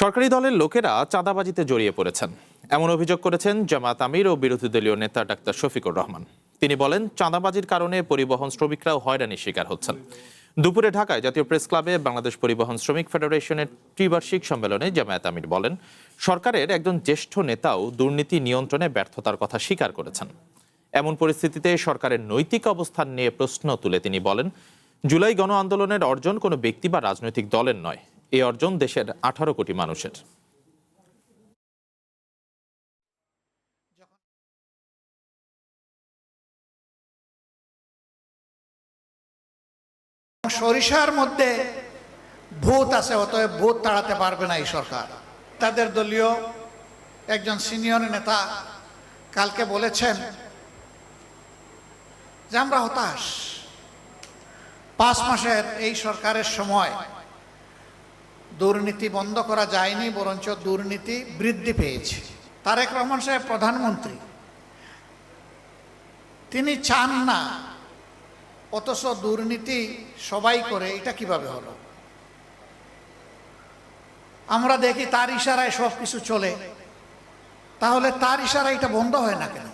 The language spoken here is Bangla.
সরকারি দলের লোকেরা চাঁদাবাজিতে জড়িয়ে পড়েছেন, এমন অভিযোগ করেছেন জামায়াত আমির ও বিরোধী দলীয় নেতা ডাক্তার শফিকুর রহমান। তিনি বলেন, চাঁদাবাজির কারণে পরিবহন শ্রমিকরাও হয়রানির শিকার হচ্ছেন। দুপুরে ঢাকায় জাতীয় প্রেস ক্লাবে বাংলাদেশ পরিবহন শ্রমিক ফেডারেশনের ত্রিবার্ষিক সম্মেলনে জামায়াত আমির বলেন, সরকারের একজন জ্যেষ্ঠ নেতাও দুর্নীতি নিয়ন্ত্রণে ব্যর্থতার কথা স্বীকার করেছেন। এমন পরিস্থিতিতে সরকারের নৈতিক অবস্থান নিয়ে প্রশ্ন তুলে তিনি বলেন, জুলাই গণ আন্দোলনের অর্জন কোনো ব্যক্তি বা রাজনৈতিক দলের নয়, এই অর্জন দেশের 18 কোটি মানুষের। সরিষার মধ্যে ভূত আছে, অতএব ভূত তাড়াতে পারবে না এই সরকার। তাদের দলীয় একজন সিনিয়র নেতা কালকে বলেছেন যে আমরা হতাশ, 5 মাসের এই সরকারের সময় দুর্নীতি বন্ধ করা যায়নি, বরঞ্চ দুর্নীতি বৃদ্ধি পেয়েছে। তারেক রহমান সাহেব প্রধানমন্ত্রী, তিনি চান না, অথচ দুর্নীতি সবাই করে, এটা কিভাবে হলো? আমরা দেখি তার ইশারায় সব কিছু চলে, তাহলে তার ইশারায় এটা বন্ধ হয় না কেন?